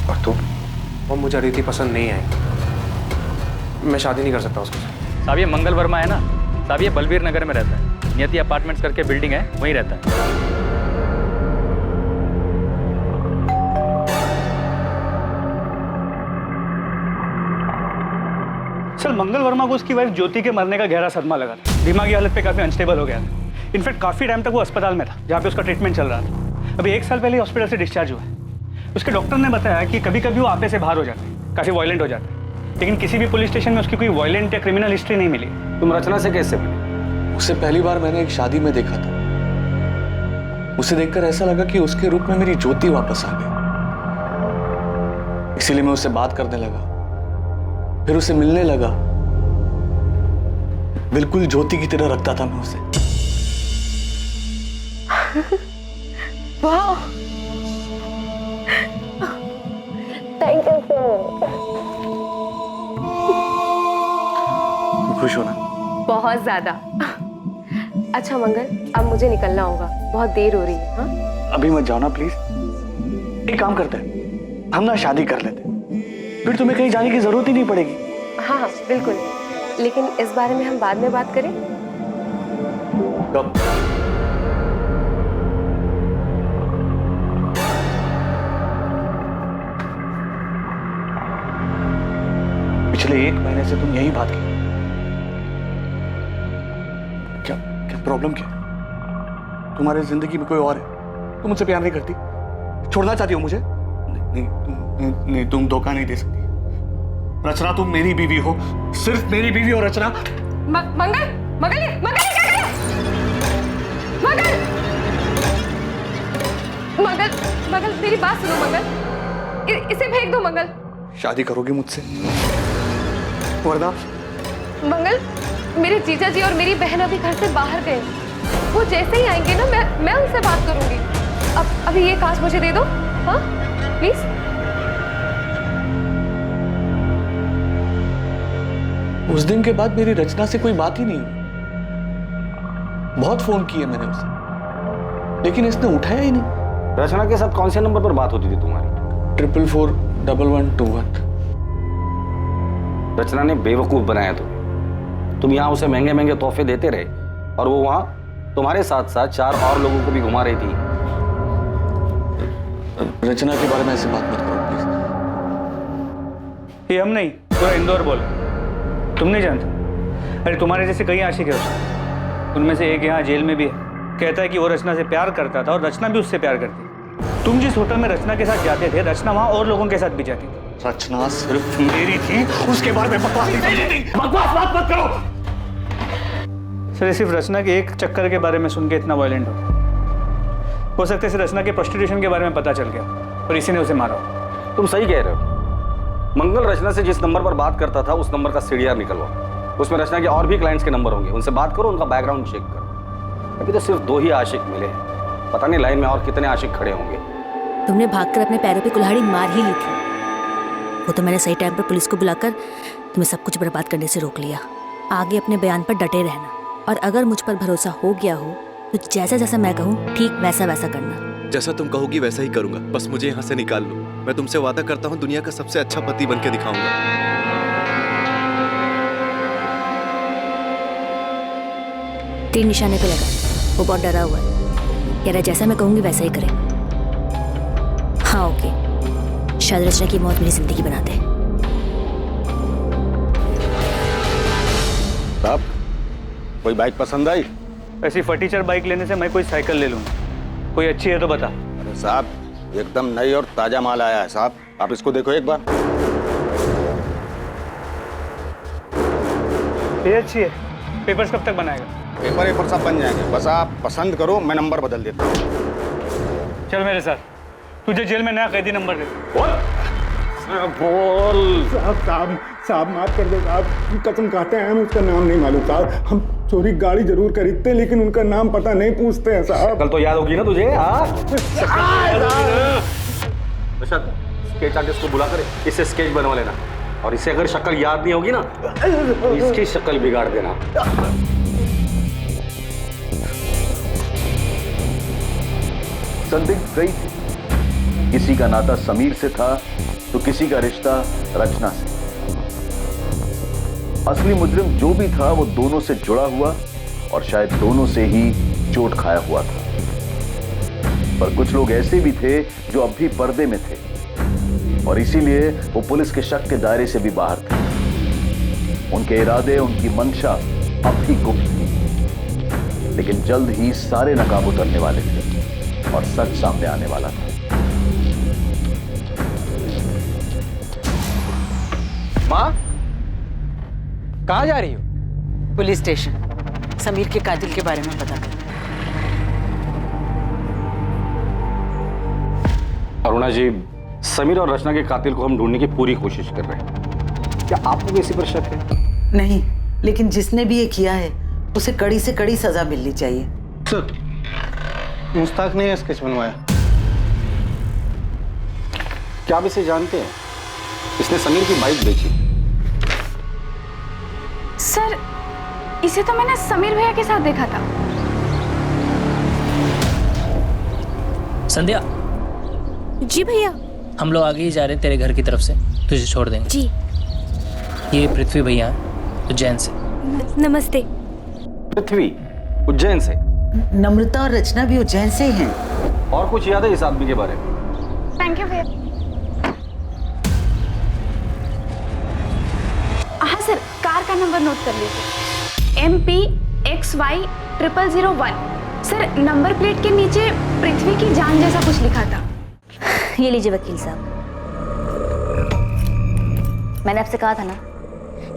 और तुम? वो मुझे अदिति पसंद नहीं आई, मैं शादी नहीं कर सकता उसके साथ। साहब ये मंगल वर्मा है ना साहब, ये बलबीर नगर में रहता है, नियति अपार्टमेंट्स करके बिल्डिंग है, वहीं रहता है। सर मंगल वर्मा को उसकी वाइफ ज्योति के मरने का गहरा सदमा लगा था, दिमागी हालत पे काफी अनस्टेबल हो गया था। इनफैक्ट काफी टाइम तक वो अस्पताल में था जहाँ पे उसका ट्रीटमेंट चल रहा था। अभी 1 साल पहले हॉस्पिटल से डिस्चार्ज हुआ है। उसके डॉक्टर ने बताया कि कभी कभी वो आपे से बाहर हो जाता है, काफी वायलेंट हो जाता है, लेकिन किसी भी पुलिस स्टेशन में उसकी कोई वायलेंट या क्रिमिनल हिस्ट्री नहीं मिली। तुम रचना से कैसे मिले? उसे पहली बार मैंने एक शादी में देखा था। उसे देखकर ऐसा लगा कि उसके रूप में मेरी ज्योति वापस आ गई, इसीलिए मैं उससे बात करने लगा, फिर उसे मिलने लगा। बिल्कुल ज्योति की तरह रखता था मैं उसे। वाह, थैंक यू सर। खुश हो ना? बहुत ज्यादा। अच्छा मंगल, अब मुझे निकलना होगा, बहुत देर हो रही है। हाँ? अभी मत जाओ ना प्लीज। एक काम करते हैं, हम ना शादी कर लेते हैं, फिर तुम्हें कहीं जाने की जरूरत ही नहीं पड़ेगी। हाँ हाँ बिल्कुल, लेकिन इस बारे में हम बाद में बात करें। कब? पिछले 1 महीने से तुम यही बात की। क्या क्या प्रॉब्लम क्या? तुम्हारी जिंदगी में कोई और है, तुम मुझसे प्यार नहीं करती, छोड़ना चाहती हो मुझे? नहीं, तुम धोखा नहीं दे सकती। रचना तुम मेरी बीवी हो, सिर्फ मेरी बीवी हो रचना। मंगल, मंगल, मंगल क्या कर रहे हो? मंगल, मंगल, मंगल मेरी बात सुनो मंगल, इसे फेंक दो मंगल। शादी करोगी मुझसे वरना? मंगल, मेरे जीजा जी और मेरी बहन अभी घर से बाहर गए, वो जैसे ही आएंगे ना मैं उनसे बात करूंगी। अब अभी ये कांच मुझे दे दो, हाँ प्लीज। उस दिन के बाद मेरी रचना से कोई बात ही नहीं हुई। बहुत फोन किए मैंने उसे, लेकिन इसने उठाया ही नहीं। रचना के साथ कौन से नंबर पर बात होती थी तुम्हारी? 4441121। रचना ने बेवकूफ बनाया तुम यहाँ उसे महंगे महंगे तोहफे देते रहे और वो वहां तुम्हारे साथ साथ 4 और लोगों को भी घुमा रही थी। रचना के बारे में ऐसी बात मत करो प्लीज। ये हम नहीं, पूरा इंदौर बोल। तुम नहीं जानते? अरे तुम्हारे जैसे कई आशिक है उसके, उनमें से एक यहाँ जेल में भी है। कहता है कि वो रचना से प्यार करता था और रचना भी उससे प्यार करती। तुम जिस होटल में रचना के साथ जाते थे, रचना वहां और लोगों के साथ भी जाती थी। रचना सिर्फ मेरी थी, उसके बारे में बकवास बात मत करो। सर सिर्फ रचना के एक चक्कर के बारे में सुन के इतना वायलेंट हो सकता है रचना के प्रोस्टिट्यूशन के बारे में पता चल गया और इसी ने उसे मारा। तुम सही कह रहे हो। मंगल रचना से जिस नंबर पर बात करता था उस नंबर का सीडीआर निकलवाओ, उसमें रचना के और भी क्लाइंट्स के नंबर होंगे, उनसे बात करो, उनका बैकग्राउंड चेक करो। अभी तो सिर्फ 2 ही आशिक मिले हैं, पता नहीं लाइन में और कितने आशिक खड़े होंगे। तुमने भागकर अपने पैरों पे कुल्हाड़ी मार ही ली थी, वो तो मैंने सही टाइम पर पुलिस को बुलाकर तुम्हें सब कुछ बर्बाद करने से रोक लिया। आगे अपने बयान पर डटे रहना और अगर मुझ पर भरोसा हो गया हो तो जैसा जैसा मैं कहूँ ठीक वैसा वैसा करना। जैसा तुम कहोगी वैसा ही करूंगा, बस मुझे यहाँ से निकाल लो। मैं तुमसे वादा करता हूँ दुनिया का सबसे अच्छा पति बन के दिखाऊंगा। तीर निशाने पे लगा, वो बहुत डरा हुआ है। कह रहा है जैसा मैं कहूंगी वैसा ही करेगा। हाँ ओके, शायद रचना की मौत मेरी जिंदगी बना दे। साहब, कोई बाइक पसंद आई? ऐसी फटीचर बाइक लेने से मैं कोई साइकिल ले लूंगा। कोई अच्छी है तो बता। अरे साहब, एकदम नई और ताजा माल आया है साहब, आप इसको देखो एक बार। ये अच्छी है। पेपर्स कब तक बनाएगा? पेपर सब बन जाएंगे, बस आप पसंद करो, मैं नंबर बदल देता हूँ। चल मेरे साथ, तुझे जेल में नया कैदी नंबर दे। बोल। साहब माफ कर दो साहब, कसम खाते हैं हमें उसका नाम नहीं मालूम साहब। हम चोरी गाड़ी जरूर खरीदते लेकिन उनका नाम पता नहीं पूछते हैं साहब। कल तो याद होगी ना तुझे? स्केच आर्टिस्ट को बुला कर इससे स्केच बनवा लेना, और इसे अगर शक्ल याद नहीं होगी ना तो इसकी शक्ल बिगाड़ देना। संदिग्ध कई थे, किसी का नाता समीर से था तो किसी का रिश्ता रचना से। असली मुजरिम जो भी था वो दोनों से जुड़ा हुआ और शायद दोनों से ही चोट खाया हुआ था। पर कुछ लोग ऐसे भी थे जो अब भी पर्दे में थे और इसीलिए वो पुलिस के शक के दायरे से भी बाहर थे। उनके इरादे, उनकी मंशा अब भी गुप्त थी, लेकिन जल्द ही सारे नकाब उतरने वाले थे और सच सामने आने वाला था। माँ, कहाँ जा रही हो? पुलिस स्टेशन, समीर के कातिल के बारे में पता कर। अरुणा जी, समीर और रचना के कातिल को हम ढूंढने की पूरी कोशिश कर रहे हैं। क्या आपको किसी पर शक है? नहीं, लेकिन जिसने भी ये किया है उसे कड़ी से कड़ी सजा मिलनी चाहिए। सर, मुश्ताक ने स्केच बनवाया। क्या आप इसे जानते हैं? इसने समीर की बाइक बेची। सर, इसे तो मैंने समीर भैया के साथ देखा था। संध्या। जी भैया। हम लोग आगे ही जा रहे हैं तेरे घर की तरफ से, तुझे छोड़ देंगे। जी। ये पृथ्वी भैया उज्जैन से। नमस्ते। पृथ्वी उज्जैन से? नम्रता और रचना भी उज्जैन से ही हैं। और कुछ याद है इस आदमी के बारे में? थैंक यू भैया। हाँ सर, कार का नंबर नोट कर लीजिए, MPXY0001। सर, नंबर प्लेट के नीचे पृथ्वी की जान जैसा कुछ लिखा था। ये लीजिए वकील साहब, मैंने आपसे कहा था ना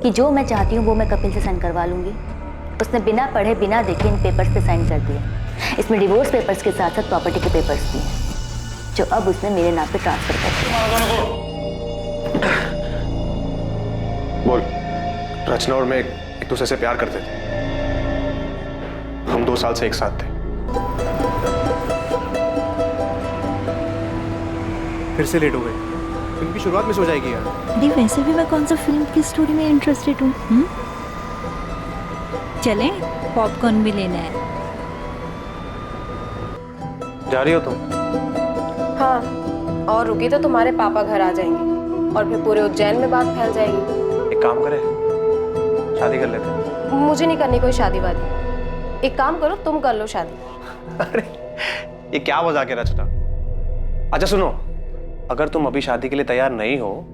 कि जो मैं चाहती हूँ वो मैं कपिल से साइन करवा लूंगी। उसने बिना पढ़े बिना देखे इन पेपर्स पे साइन कर दिए। इसमें डिवोर्स पेपर्स के साथ साथ प्रॉपर्टी के पेपर्स भी हैं, जो अब उसने मेरे नाम पे ट्रांसफर कर दिए। बोल। रचना और मैं एक दूसरे से प्यार करते थे। हम 2 साल से एक साथ थे। फिर से लेट हो गए। फिल्म की शुरुआत मिस हो जाएगी यार। अरे वैसे भी मैं कौन सा फिल्म की स्टोरी में इंटरेस्टेड हूँ। चलें, पॉपकॉर्न भी लेना है। जा रही हो तुम? हाँ, और रुकी तो तुम्हारे पापा घर आ जाएंगे और फिर पूरे उज्जैन में बात फैल जाएगी। एक काम करें, शादी कर लेते हैं। मुझे नहीं करनी कोई शादी वादी। एक काम करो, तुम कर लो शादी। अरे ये क्या मजाक है रचना। अच्छा सुनो, अगर तुम अभी शादी के लिए तैयार नहीं हो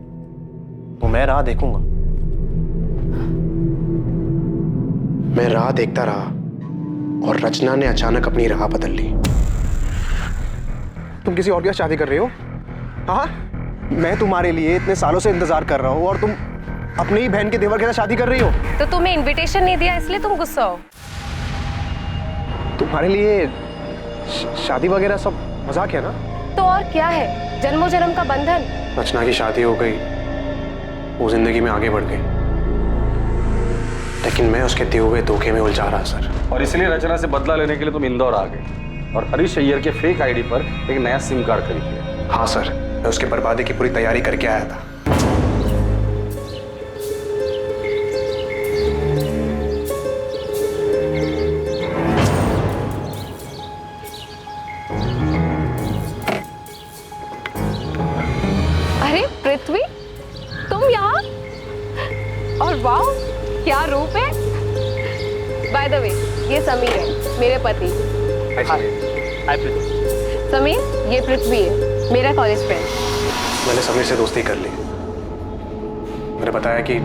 तो मैं राह देखूंगा। मैं राह देखता रहा और रचना ने अचानक अपनी राह बदल ली। तुम किसी और के साथ शादी कर रही हो? हाँ, मैं तुम्हारे लिए इतने सालों से इंतजार कर रहा हूँ और तुम अपनी ही बहन के देवर के साथ शादी कर रही हो। तो तुम्हें इनविटेशन नहीं दिया इसलिए तुम गुस्सा हो? तुम्हारे लिए शादी वगैरह सब मजाक है ना? तो और क्या है, जन्मों जन्म का बंधन। रचना की शादी हो गई, वो जिंदगी में आगे बढ़ गई, लेकिन मैं उसके दिए हुए धोखे में उलझा रहा सर। और इसलिए रचना से बदला लेने के लिए तुम इंदौर आ गए और हरीश अय्यर के फेक आईडी पर एक नया सिम कार्ड खरीद लिया। हाँ सर, मैं उसके बर्बादी की पूरी तैयारी करके आया था। ये समीर है, मेरे पति। हाय पृथ्वी। समीर, ये पृथ्वी है, मेरा कॉलेज फ्रेंड। मैंने समीर से दोस्ती कर ली। मैंने बताया कि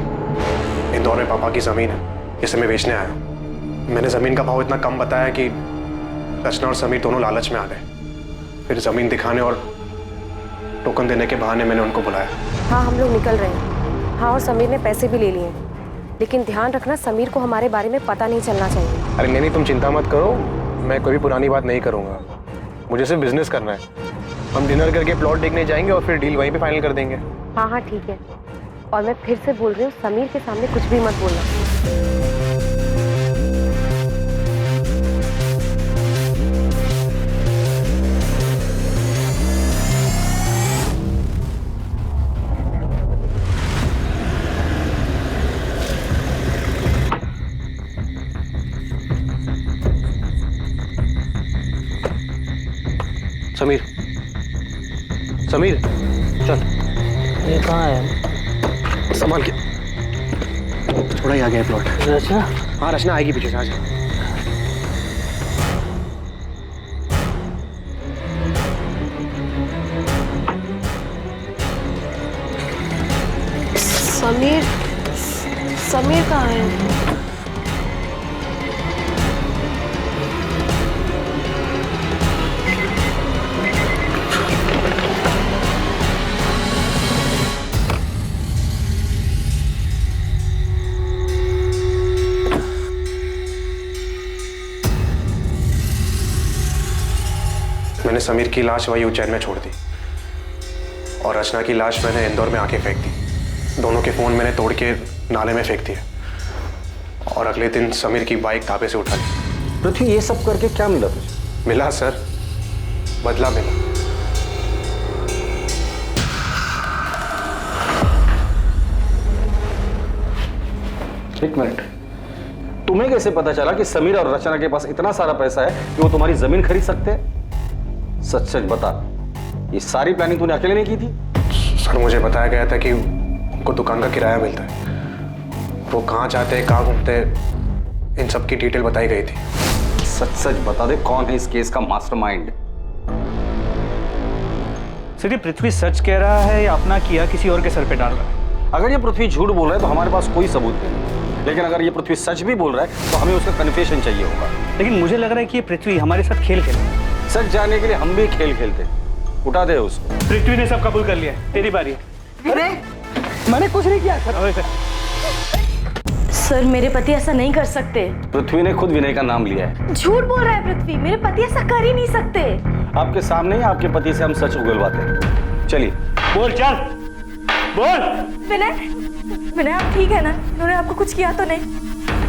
इंदौर में पापा की ज़मीन है, जिसे मैं बेचने आया हूँ। मैंने ज़मीन का भाव इतना कम बताया कि रचना और समीर दोनों लालच में आ गए। फिर ज़मीन दिखाने और टोकन देने के बहाने मैंने उनको बुलाया। हाँ, हम लोग निकल रहे हैं। हाँ, और समीर ने पैसे भी ले लिए, लेकिन ध्यान रखना समीर को हमारे बारे में पता नहीं चलना चाहिए। अरे नहीं, तुम चिंता मत करो, मैं कोई भी पुरानी बात नहीं करूँगा। मुझे सिर्फ बिजनेस करना है। हम डिनर करके प्लॉट देखने जाएंगे और फिर डील वहीं पे फाइनल कर देंगे। हाँ हाँ ठीक है, और मैं फिर से बोल रही हूँ, समीर के सामने कुछ भी मत बोलना। समीर, समीर चल। ये कहाँ है? संभाल के, थोड़ा ही आगे है प्लॉट। रचना? हाँ, रचना आएगी पीछे से। आ जा। समीर, समीर कहाँ है? मैंने समीर की लाश वही उज्जैन में छोड़ दी और रचना की लाश मैंने इंदौर में आके फेंक दी। दोनों के फोन मैंने तोड़ के नाले में फेंक दिए और अगले दिन समीर की बाइक ढाबे से उठा ली। पृथ्वी, ये सब करके क्या मिला तुझे? मिला सर, बदला मिला। एक मिनट, तुम्हें कैसे पता चला कि समीर और रचना के पास इतना सारा पैसा है कि वो तुम्हारी जमीन खरीद सकते हैं? सच सच बता, ये सारी प्लानिंग तूने अकेले नहीं की थी? सर, मुझे बताया गया था कि उनको दुकान का किराया मिलता है, वो कहाँ जाते हैं, कहाँ घूमते हैं, इन सब की डिटेल बताई गई थी। सच सच बता दे, कौन है इस केस का मास्टरमाइंड? सर, ये पृथ्वी सच कह रहा है या अपना किया किसी और के सर पे डाल रहा है? अगर ये पृथ्वी झूठ बोल रहा है तो हमारे पास कोई सबूत नहीं, लेकिन अगर ये पृथ्वी सच भी बोल रहा है तो हमें उसका कन्फेशन चाहिए होगा। लेकिन मुझे लग रहा है कि ये पृथ्वी हमारे साथ खेल खेल रहा है। सच जानने के लिए हम भी खेल खेलते। उठा दे उसको। पृथ्वी ने सब कबूल कर लिया, तेरी बारी है। अरे मैंने कुछ नहीं किया सर। सर, मेरे पति ऐसा नहीं कर सकते। पृथ्वी ने खुद विनय का नाम लिया है। झूठ बोल रहा है पृथ्वी, मेरे पति ऐसा कर ही नहीं सकते। आपके सामने ही आपके पति से हम सच उगलवाते हैं। चलिए बोल, चल बोल। विनय, विनय आप ठीक है ना? उन्होंने आपको कुछ किया तो नहीं?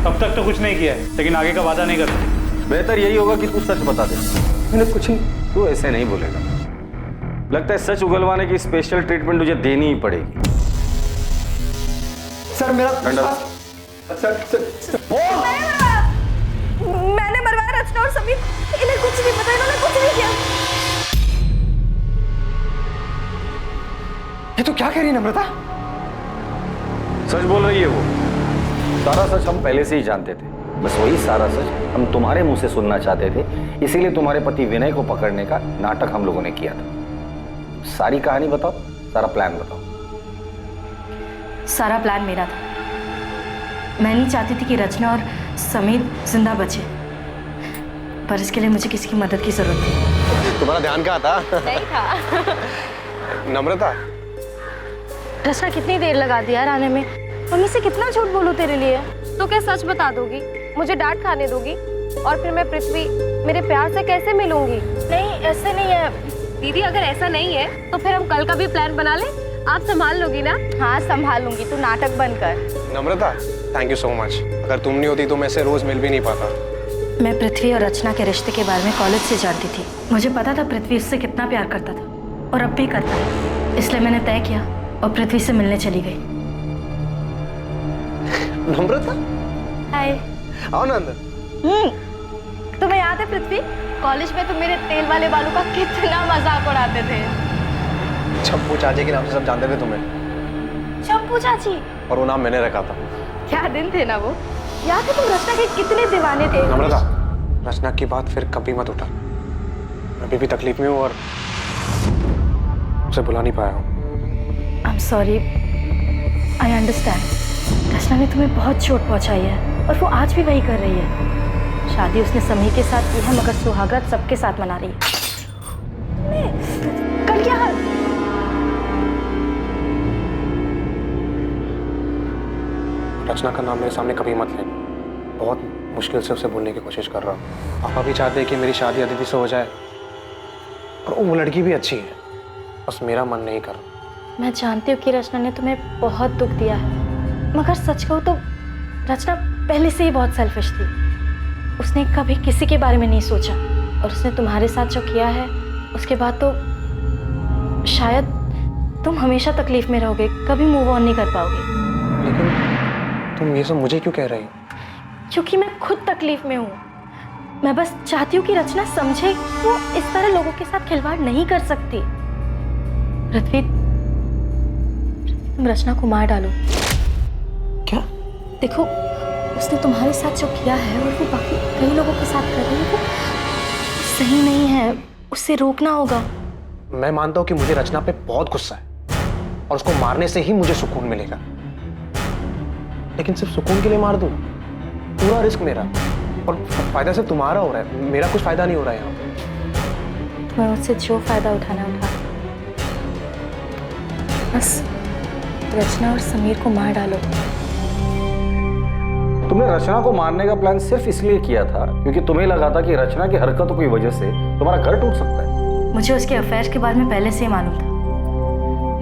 अब तक तो कुछ नहीं किया है, लेकिन आगे का वादा नहीं कर सकते। बेहतर यही होगा कि तू सच बता दे। मैंने कुछ नहीं। तू ऐसे नहीं बोलेगा। लगता है सच उगलवाने की स्पेशल ट्रीटमेंट तुझे देनी ही पड़ेगी। सर मेरा मैंने मरवाया रचना और समीर, इन्हें कुछ नहीं पता, इन्होंने कुछ नहीं किया। ये तो क्या कह रही है नम्रता? सच बोल रही है वो। सारा सच हम पहले से ही जानते थे, बस वही सारा सच हम तुम्हारे मुंह से सुनना चाहते थे। इसीलिए तुम्हारे पति विनय को पकड़ने का नाटक हम लोगों ने किया था। सारी कहानी बताओ, सारा प्लान बताओ। सारा प्लान मेरा था। मैं नहीं चाहती थी कि रचना और समीर जिंदा बचे, पर इसके लिए मुझे किसी की मदद की जरूरत थी। तुम्हारा ध्यान कहाँ था? नहीं था। नम्रता, रचना कितनी देर लगा दी यार आने में? मम्मी से कितना झूठ बोलूं तेरे लिए? तो क्या सच बता दोगी? मुझे डांट खाने दोगी? और फिर मैं पृथ्वी मेरे प्यार से कैसे मिलूंगी? नहीं, ऐसे नहीं है दीदी। अगर ऐसा नहीं है तो फिर हम कल का भी प्लान बना लें। आप संभाल लोगी ना? हाँ संभाल लूंगी, तू नाटक बंद कर। नम्रता, थैंक यू सो मच। अगर तुम नहीं होती तो मैं से रोज मिल भी नहीं पाता। मैं पृथ्वी और रचना के रिश्ते के बारे में कॉलेज से जानती थी। मुझे पता था पृथ्वी उससे कितना प्यार करता था और अब भी करता है, इसलिए मैंने तय किया और पृथ्वी से मिलने चली गई। नम्रता, हाय। आओ ना अंदर। तुम्हें याद है पृथ्वी, कॉलेज में तुम मेरे तेल वाले बालों का कितना मजाक उड़ाते थे? चंपू चाची के नाम से सब जानते थे तुम्हें। चंपू चाची? और वो नाम मैंने रखा था। क्या दिन थे ना वो। याद है तुम रचना के कितने दीवाने थे। नम्रता, रचना की बात फिर कभी मत उठा। मैं अभी भी तकलीफ में हूँ और उसे बुला नहीं पाया हूँ। I am sorry, I understand. Rachna ने तुम्हें बहुत चोट पहुंचाई है और वो आज भी वही कर रही है। शादी उसने समीर के साथ की है, मगर सुहागरात सबके साथ मना रही है। कल क्या हाल? रचना का नाम मेरे सामने कभी मत लेना। बहुत मुश्किल से उसे बोलने की कोशिश कर रहा हूँ। पापा भी चाहते हैं कि मेरी शादी अदिति से हो जाए, और वो लड़की भी अच्छी है, बस मेरा मन नहीं कर रहा। मैं जानती हूँ कि रचना ने तुम्हें बहुत दुख दिया है, मगर सच कहूँ तो रचना पहले से ही बहुत सेल्फिश थी। उसने कभी किसी के बारे में नहीं सोचा, और उसने तुम्हारे साथ जो किया है उसके बाद तो शायद तुम हमेशा तकलीफ में रहोगे, कभी मूव ऑन नहीं कर पाओगे। लेकिन तुम ये सब मुझे क्यों कह रही हो? क्योंकि मैं खुद तकलीफ में हूँ। मैं बस चाहती हूँ कि रचना समझे कि वो इस तरह लोगों के साथ खिलवाड़ नहीं कर सकती। पृथ्वी, तुम रचना को मार डालो। क्या? देखो, उसने तुम्हारे साथ जो किया है और वो बाकी कई लोगों के साथ कर रही है, वो सही नहीं है। उससे रोकना होगा। मैं मानता हूँ कि मुझे रचना पे बहुत गुस्सा है और उसको मारने से ही मुझे सुकून मिलेगा, लेकिन सिर्फ सुकून के लिए मार दूं? पूरा रिस्क मेरा, और फायदा सिर्फ तुम्हारा हो रहा है, मेरा कुछ फायदा नहीं हो रहा है यहाँ पे। तुम्हें मुझसे जो फायदा उठाना उठा, बस रचना और समीर को मार डालो। तुमने रचना को मारने का प्लान सिर्फ इसलिए किया था क्योंकि तुम्हें लगा था कि रचना की हरकतों की वजह से तुम्हारा घर टूट सकता है। मुझे उसके अफेयर के बारे में पहले से ही मालूम था,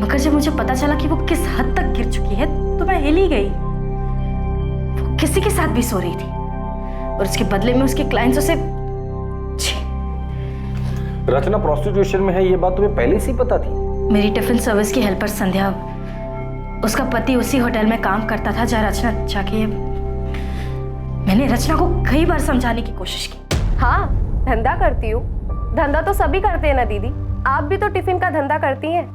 मगर जब मुझे पता चला कि वो किस हद तक गिर चुकी है तो मैं हिल ही गई। वो किसी के साथ भी सो रही थी और उसके बदले में उसके क्लाइंट्स उसे। रचना प्रोस्टिट्यूशन में है, ये बात तुम्हें पहले से ही पता थी? मेरी टिफिन सर्विस की हेल्पर संध्या, उसका पति उसी होटल में काम करता था जहाँ रचना जाके। मैंने रचना को कई बार समझाने की कोशिश की। हाँ, धंधा करती हूँ। धंधा तो सभी करते हैं ना दीदी। आप भी तो टिफिन का धंधा करती हैं,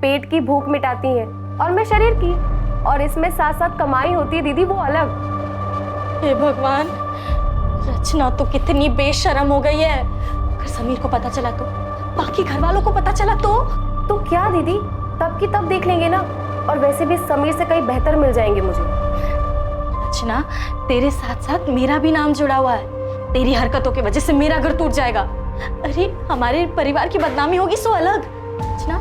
पेट की भूख मिटाती हैं, और मैं शरीर की। और इसमें साथ साथ कमाई होती है दीदी, वो अलग। हे भगवान, रचना तो कितनी बेशर्म हो गई है। अगर समीर को पता चला तो, बाकी घर वालों को पता चला तो क्या दीदी, तब की तब देख लेंगे ना। और वैसे भी समीर से कई बेहतर मिल जाएंगे मुझे। रचना, तेरे साथ साथ मेरा भी नाम जुड़ा हुआ है। तेरी हरकतों की वजह से मेरा घर टूट जाएगा। अरे हमारे परिवार की बदनामी होगी सो अलग। रचना,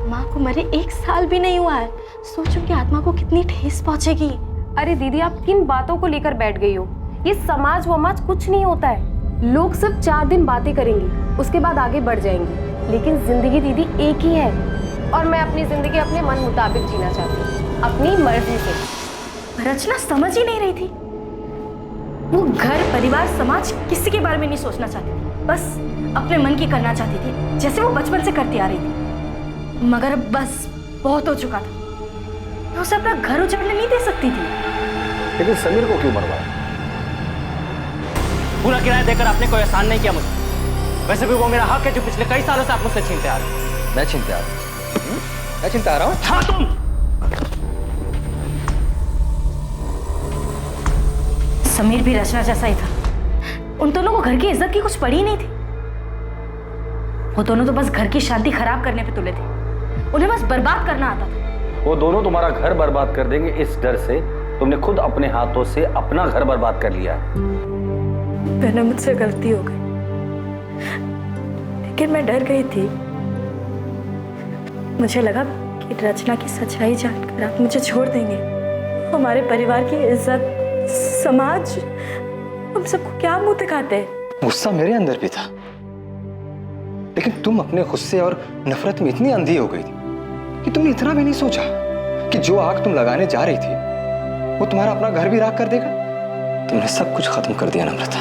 माँ को मरे 1 साल भी नहीं हुआ है। सोच उनकी आत्मा को कितनी ठेस पहुंचेगी। अरे दीदी, आप किन बातों को लेकर बैठ गई हो? ये समाज वमाज कुछ नहीं होता है। लोग सिर्फ 4 दिन बातें करेंगे, उसके बाद आगे बढ़ जाएंगे। लेकिन जिंदगी दीदी एक ही है, और मैं अपनी जिंदगी अपने मन मुताबिक जीना चाहती हूँ, अपनी मर्जी से। रचना समझ ही नहीं रही थी। वो घर, परिवार, समाज किसी के बारे में नहीं सोचना चाहती थी, बस अपने मन की करना चाहती थी, जैसे वो बचपन से करती आ रही थी। मगर बस बहुत हो चुका था। मैं उसे अपना घर उजाड़ने नहीं दे सकती थी। लेकिन समीर को क्यों मरवाया? पूरा किराया देकर आपने कोई एहसान नहीं किया मुझे। वैसे भी वो मेरा हक है जो पिछले कई सालों से आप मुझसे छीनते आ रहे हैं। मैं छीनते आ रहा हूँ? मैं छीनते आ रहा हूँ? हाँ, तुम। समीर भी रचना जैसा ही था। उन दोनों को घर की इज्जत की कुछ पड़ी ही नहीं थी। वो दोनों तो बस घर की शांति खराब करने पे तुले थे। उन्हें बस बर्बाद करना आता था। वो दोनों तुम्हारा घर बर्बाद कर देंगे, इस डर से तुमने खुद अपने हाथों से अपना घर बर्बाद कर लिया है। मैंने मुझसे गलती हो गई, लेकिन मैं डर गई थी। मुझे लगा कि रचना की सच्चाई जानकर आप मुझे छोड़ देंगे। हमारे परिवार की इज्जत, समाज, हम सबको क्या मुंह दिखाते हैं। गुस्सा मेरे अंदर भी था, लेकिन तुम अपने गुस्से और नफरत में इतनी अंधी हो गई थी कि तुमने इतना भी नहीं सोचा कि जो आग तुम लगाने जा रही थी वो तुम्हारा अपना घर भी राख कर देगा। तुमने सब कुछ खत्म कर दिया नम्रता।